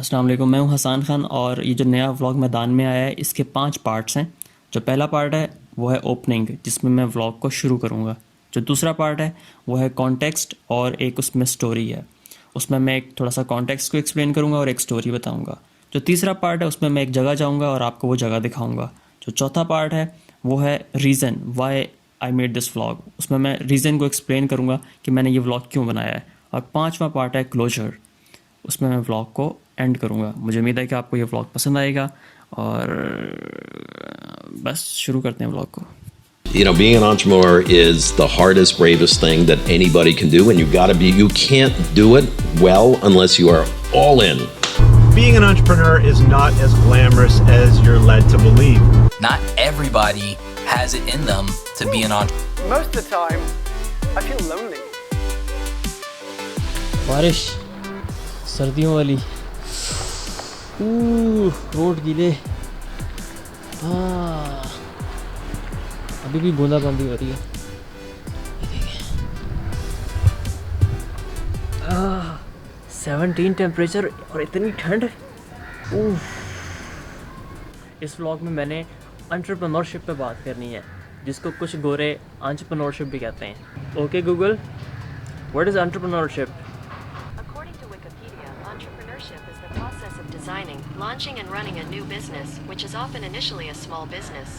अस्सलाम वालेकुम, मैं हूं हसान खान और ये जो नया व्लॉग मैदान में आया है इसके 5 पार्ट्स हैं। जो पहला पार्ट है वो है ओपनिंग, जिसमें मैं व्लॉग को शुरू करूंगा। जो दूसरा पार्ट है वो है कॉन्टेक्स्ट और एक उसमें स्टोरी है। उसमें मैं एक थोड़ा सा कॉन्टेक्स्ट को एक्सप्लेन करूंगा और एक स्टोरी बताऊंगा। जो तीसरा पार्ट है उसमें मैं एक जगह जाऊंगा और आपको वो जगह दिखाऊंगा। जो चौथा पार्ट है वो है reason why I made this vlog. उसमें मैं रीज़न को एक्सप्लेन करूंगा कि मैंने ये व्लॉग क्यों बनाया है। और पांचवा पार्ट है क्लोजर, उसमें मैं व्लॉग को एंड करूँगा। मुझे उम्मीद है कि आपको ये व्लॉग पसंद आएगा और बस शुरू करते हैं व्लॉग को। You know, being an entrepreneur is the hardest, bravest thing that anybody can do, and you can't do it well unless you are all in. Being an entrepreneur is not as glamorous as you're led to believe. Not everybody has it in them to be an entrepreneur. Most of the time, I feel lonely. बारिश सर्दियों वाली, road गीले। हाँ, अभी भी बूंदाबांदी हो रही है। 17 टेम्परेचर और इतनी ठंड। इस व्लॉग में मैंने एंटरप्रेन्योरशिप पे बात करनी है, जिसको कुछ गोरे एंटरप्रेन्योरशिप भी कहते हैं। Okay Google, what is entrepreneurship? According to Wikipedia, entrepreneurship is the process of designing, launching and running a new business, which is often initially a small business.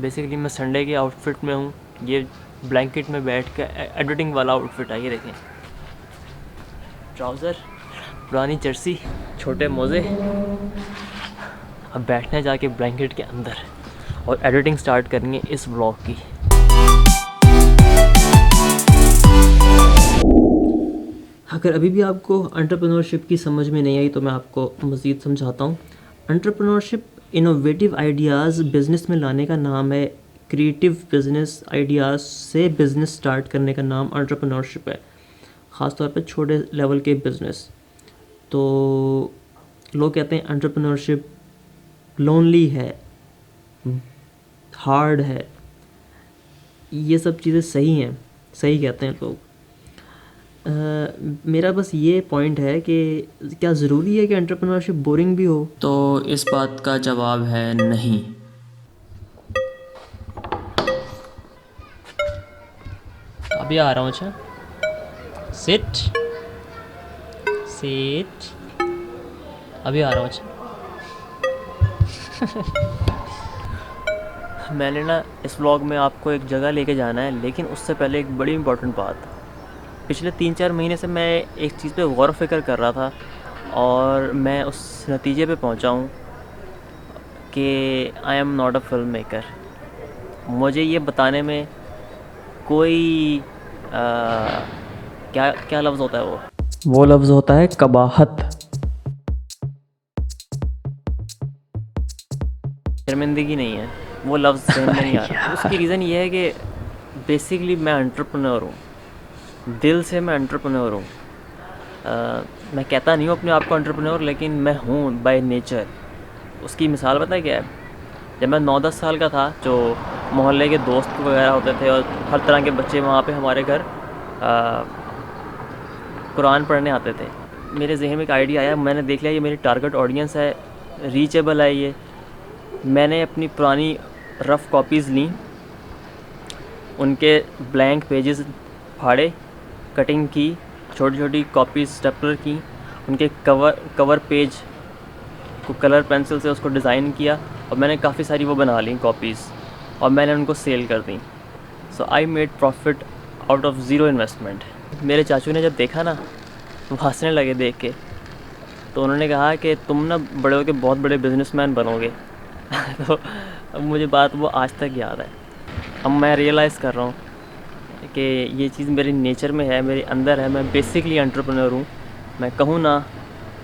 Basically मैं संडे के आउटफिट में हूँ। ये blanket में बैठ के editing वाला outfit है, ये देखें। ट्राउज़र, पुरानी जर्सी, छोटे मोज़े। अब बैठना है जाके ब्लैंकेट के अंदर और एडिटिंग स्टार्ट करनी है इस व्लॉग की। अगर अभी भी आपको एंटरप्रेन्योरशिप की समझ में नहीं आई तो मैं आपको मज़ीद समझाता हूँ। एंटरप्रेन्योरशिप इनोवेटिव आइडियाज़ बिज़नेस में लाने का नाम है। क्रिएटिव बिज़नेस आइडियाज़ से बिज़नेस स्टार्ट करने का नाम एंटरप्रेन्योरशिप है, ख़ास तौर पे छोटे लेवल के बिज़नेस। तो लोग कहते हैं एंटरप्रेन्योरशिप लोनली है, हार्ड है। ये सब चीज़ें सही हैं, सही कहते हैं लोग। मेरा बस ये पॉइंट है कि क्या ज़रूरी है कि एंटरप्रेन्योरशिप बोरिंग भी हो? तो इस बात का जवाब है नहीं। अभी आ रहा हूँ। अच्छा, सिट सिट, अभी आ रहा हूँ। अच्छा मैंने ना इस व्लॉग में आपको एक जगह लेके जाना है, लेकिन उससे पहले एक बड़ी इम्पोर्टेंट बात। पिछले 3-4 महीने से मैं एक चीज़ पे गौर व फिक्र कर रहा था और मैं उस नतीजे पे पहुंचा हूं कि I am not a film maker. मुझे ये बताने में कोई क्या लफ्ज़ होता है, वो लफ्ज़ होता है कबाहत। शर्मिंदगी नहीं है, वो लफ्ज़ ज़हन में नहीं आ रहा। उसकी रीज़न ये है कि बेसिकली मैं एंटरप्रेन्योर हूँ, दिल से मैं एंटरप्रेन्योर हूँ। मैं कहता नहीं हूँ अपने आप को एंटरप्रेन्योर, लेकिन मैं हूँ बाय नेचर। उसकी मिसाल पता है क्या है? जब मैं 9-10 साल का था, जो मोहल्ले के दोस्त वगैरह होते थे और हर तरह के बच्चे वहाँ पे हमारे घर कुरान पढ़ने आते थे, मेरे जहन में एक आइडिया आया। मैंने देख लिया ये मेरी टारगेट ऑडियंस है, रीचेबल है ये। मैंने अपनी पुरानी रफ़ कॉपीज़ ली, उनके ब्लैंक पेजेस फाड़े, कटिंग की, छोटी छोटी कॉपीज़ स्टेपलर की, उनके कवर पेज को कलर पेंसिल से उसको डिज़ाइन किया और मैंने काफ़ी सारी वो बना ली कॉपीज़ और मैंने उनको सेल कर दी। So I made profit out of zero investment. मेरे चाचू ने जब देखा ना, वो हंसने लगे देख के। तो उन्होंने कहा कि तुम ना बड़े होकर बहुत बड़े बिजनेसमैन बनोगे। तो अब मुझे बात वो आज तक याद है। अब मैं रियलाइज़ कर रहा हूँ कि ये चीज़ मेरे नेचर में है, मेरे अंदर है। मैं बेसिकली एंटरप्रेन्योर हूँ। मैं कहूँ ना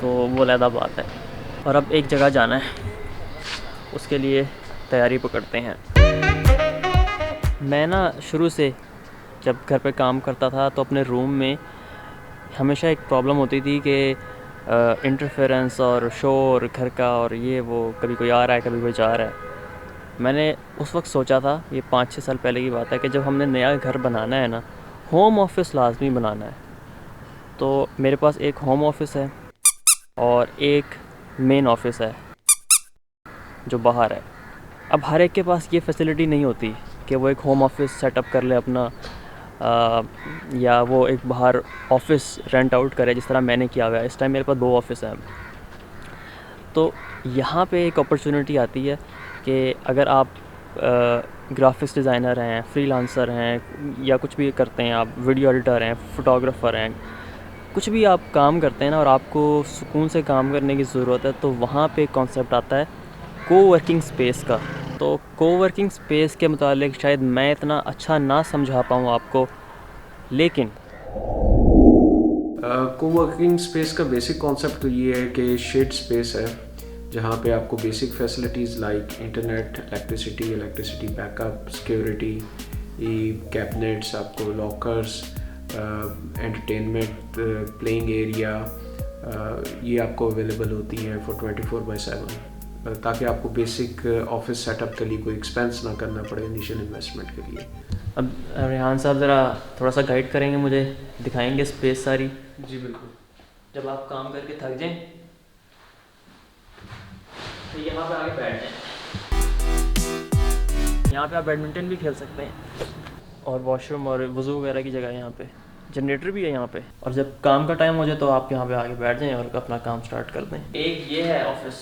तो वो अलग बात है। और अब एक जगह जाना है, उसके लिए तैयारी पकड़ते हैं। मैं ना शुरू से जब घर पे काम करता था तो अपने रूम में हमेशा एक प्रॉब्लम होती थी कि इंटरफेरेंस और शोर घर का और ये वो, कभी कोई आ रहा है कभी कोई जा रहा है। मैंने उस वक्त सोचा था, ये 5-6 साल पहले की बात है, कि जब हमने नया घर बनाना है ना, होम ऑफिस लाजमी बनाना है। तो मेरे पास एक होम ऑफिस है और एक मेन ऑफिस है जो बाहर है। अब हर एक के पास ये फैसिलिटी नहीं होती कि वो एक होम ऑफिस सेटअप कर ले अपना, या वो एक बाहर ऑफिस रेंट आउट करे जिस तरह मैंने किया हुआ है। इस टाइम मेरे पास 2 ऑफिस हैं। तो यहाँ पे एक अपॉर्चुनिटी आती है कि अगर आप ग्राफिक्स डिज़ाइनर हैं, फ्रीलांसर हैं, या कुछ भी करते हैं, आप वीडियो एडिटर हैं, फ़ोटोग्राफ़र हैं, कुछ भी आप काम करते हैं ना और आपको सुकून से काम करने की ज़रूरत है, तो वहाँ पे कॉन्सेप्ट आता है कोवर्किंग स्पेस का। तो कोवर्किंग स्पेस के मुतालिक शायद मैं इतना अच्छा ना समझा पाऊँ आपको, लेकिन कोवर्किंग स्पेस का बेसिक कॉन्सेप्ट तो ये है कि शेड स्पेस है जहाँ पे आपको basic facilities like internet, electricity backup, security, cabinets, आपको लॉकर्स, एंटरटेनमेंट, प्लेइंग एरिया, ये आपको अवेलेबल होती हैं फॉर 24/7, ताकि आपको बेसिक ऑफिस सेटअप के लिए कोई एक्सपेंस ना करना पड़े इनिशियल इन्वेस्टमेंट के लिए। अब रेहान साहब ज़रा थोड़ा सा गाइड करेंगे, मुझे दिखाएंगे स्पेस सारी। जी बिल्कुल। जब आप काम करके थक जाएं तो यहाँ पे आके बैठ जाएं। यहाँ पे आप बैडमिंटन भी खेल सकते हैं और वॉशरूम और वज़ू वगैरह की जगह है यहाँ पे। जनरेटर भी है यहाँ पे, और जब काम का टाइम हो जाए तो आप यहाँ पे आके बैठ जाएं और अपना काम स्टार्ट कर दें। एक ये है ऑफिस,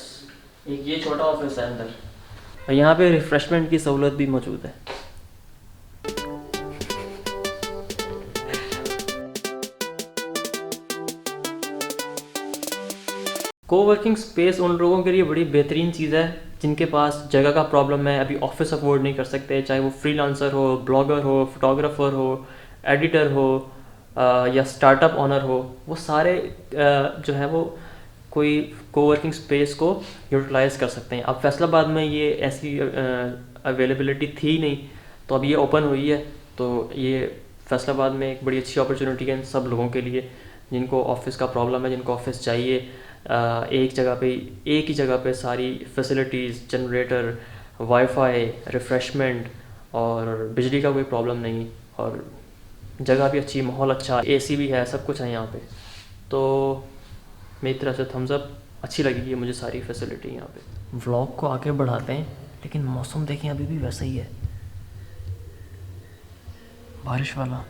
एक ये छोटा ऑफिस है अंदर, और यहाँ पे रिफ़्रेशमेंट की सहूलत भी मौजूद है। कोवर्किंग स्पेस उन लोगों के लिए बड़ी बेहतरीन चीज़ है जिनके पास जगह का प्रॉब्लम है, अभी ऑफिस अफोर्ड नहीं कर सकते, चाहे वो फ्रीलांसर हो, ब्लॉगर हो, फोटोग्राफर हो, एडिटर हो, या स्टार्टअप ओनर हो। वो सारे जो है वो कोई कोवर्किंग स्पेस को यूटिलाइज़ कर सकते हैं। अब फैसलाबाद में ये ऐसी अवेलेबिलिटी थी नहीं, तो अब ये ओपन हुई है। तो ये फैसलाबाद में एक बड़ी अच्छी अपॉर्चुनिटी है इन सब लोगों के लिए जिनको ऑफिस का प्रॉब्लम है, जिनको ऑफिस चाहिए। एक ही जगह पे सारी फैसिलिटीज़, जनरेटर, वाईफाई, रिफ़्रेशमेंट और बिजली का कोई प्रॉब्लम नहीं, और जगह भी अच्छी, माहौल अच्छा, एसी भी है, सब कुछ है यहाँ पे। तो मेरी तरफ से थम्स अप, अच्छी लगेगी मुझे सारी फैसिलिटी यहाँ पे। व्लॉग को आगे बढ़ाते हैं, लेकिन मौसम देखें अभी भी वैसा ही है, बारिश वाला।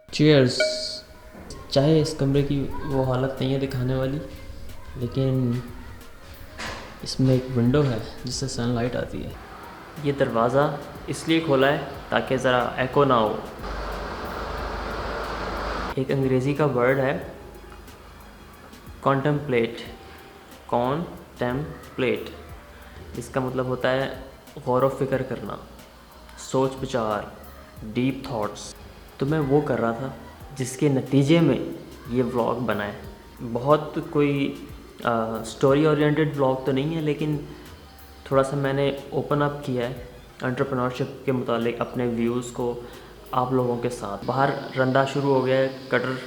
चीयर्स। चाहे इस कमरे की वो हालत नहीं है दिखाने वाली, लेकिन इसमें एक विंडो है जिससे सनलाइट आती है। ये दरवाज़ा इसलिए खोला है ताकि ज़रा एको ना हो। एक अंग्रेज़ी का वर्ड है कॉन्टेम्पलेट, इसका मतलब होता है गौर व फिक्र करना, सोच विचार, डीप थॉट्स। तो मैं वो कर रहा था जिसके नतीजे में ये व्लॉग बना है। बहुत कोई स्टोरी ओरिएंटेड व्लॉग तो नहीं है, लेकिन थोड़ा सा मैंने ओपन अप किया है एंटरप्रेन्योरशिप के मुतालिक अपने व्यूज़ को आप लोगों के साथ। बाहर रंदा शुरू हो गया है कटर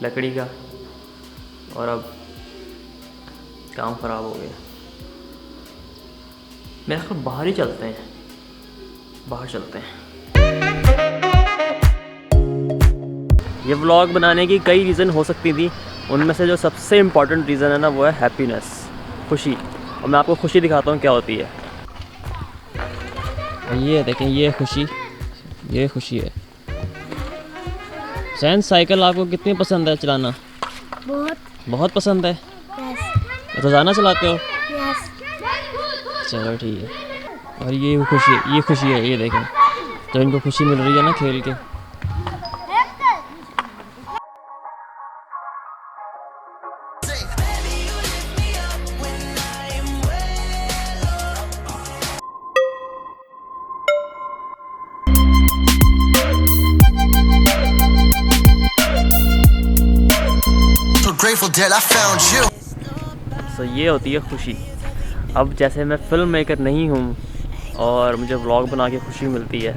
लकड़ी का, और अब काम ख़राब हो गया। मेरे ख्याल बाहर ही चलते हैं, बाहर चलते हैं। ये व्लॉग बनाने की कई रीज़न हो सकती थी, उनमें से जो सबसे इम्पॉर्टेंट रीज़न है ना वो है हैप्पीनेस, खुशी। और मैं आपको खुशी दिखाता हूँ क्या होती है। ये देखें, ये खुशी है। सैन, साइकिल आपको कितनी पसंद है चलाना? बहुत पसंद है। रोज़ाना चलाते हो? चलो ठीक है। और ये खुशी है, ये देखें, तो इनको खुशी मिल रही है ना खेल के। तो ये होती है खुशी। अब जैसे मैं फिल्म मेकर नहीं हूँ और मुझे व्लॉग बना के खुशी मिलती है,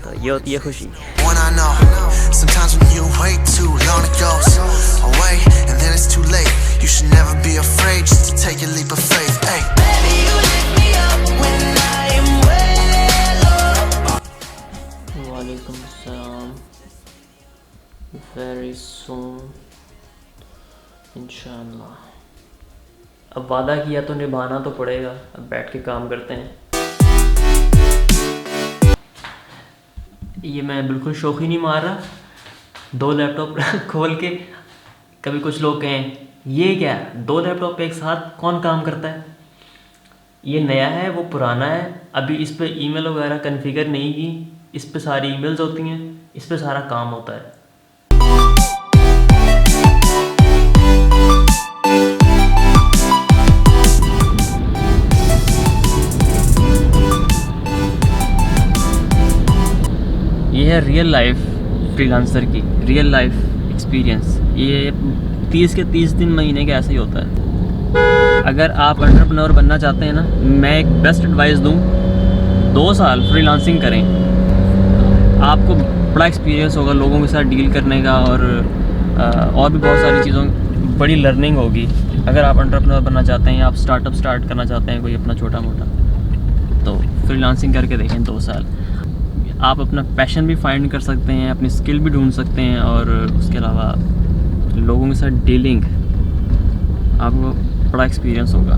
तो ये होती है खुशी। I know. Sometimes when you wait too long, it goes away, and then it's too late. You should never be afraid just to take a leap of faith. Hey. Baby, you lift me up when I am way low. वालेकुम अस्सलाम। Very soon इंशाअल्लाह। अब वादा किया तो निभाना तो पड़ेगा। अब बैठ के काम करते हैं। ये मैं बिल्कुल शौक़ी नहीं मार रहा। 2 लैपटॉप खोल के, कभी कुछ लोग कहें ये क्या 2 लैपटॉप पे एक साथ कौन काम करता है। ये नया है, वो पुराना है। अभी इस पे ईमेल वगैरह कॉन्फ़िगर नहीं की। इस पे सारी ईमेल्स होती हैं, इस पे सारा काम होता है। ये है रियल लाइफ फ्रीलांसर की रियल लाइफ एक्सपीरियंस। ये 30 के 30 दिन महीने के ऐसे ही होता है। अगर आप एंटरप्रेन्योर बनना चाहते हैं ना, मैं एक बेस्ट एडवाइस दूँ, 2 साल फ्रीलांसिंग करें। आपको बड़ा एक्सपीरियंस होगा लोगों के साथ डील करने का, और भी बहुत सारी चीज़ों बड़ी लर्निंग होगी। अगर आप एंटरप्रेन्योर बनना चाहते हैं या आप स्टार्टअप स्टार्ट करना चाहते हैं कोई अपना छोटा मोटा, तो फ्रीलांसिंग करके देखें 2 साल। आप अपना पैशन भी फाइंड कर सकते हैं, अपनी स्किल भी ढूंढ सकते हैं, और उसके अलावा लोगों के साथ डीलिंग आपको बड़ा एक्सपीरियंस होगा।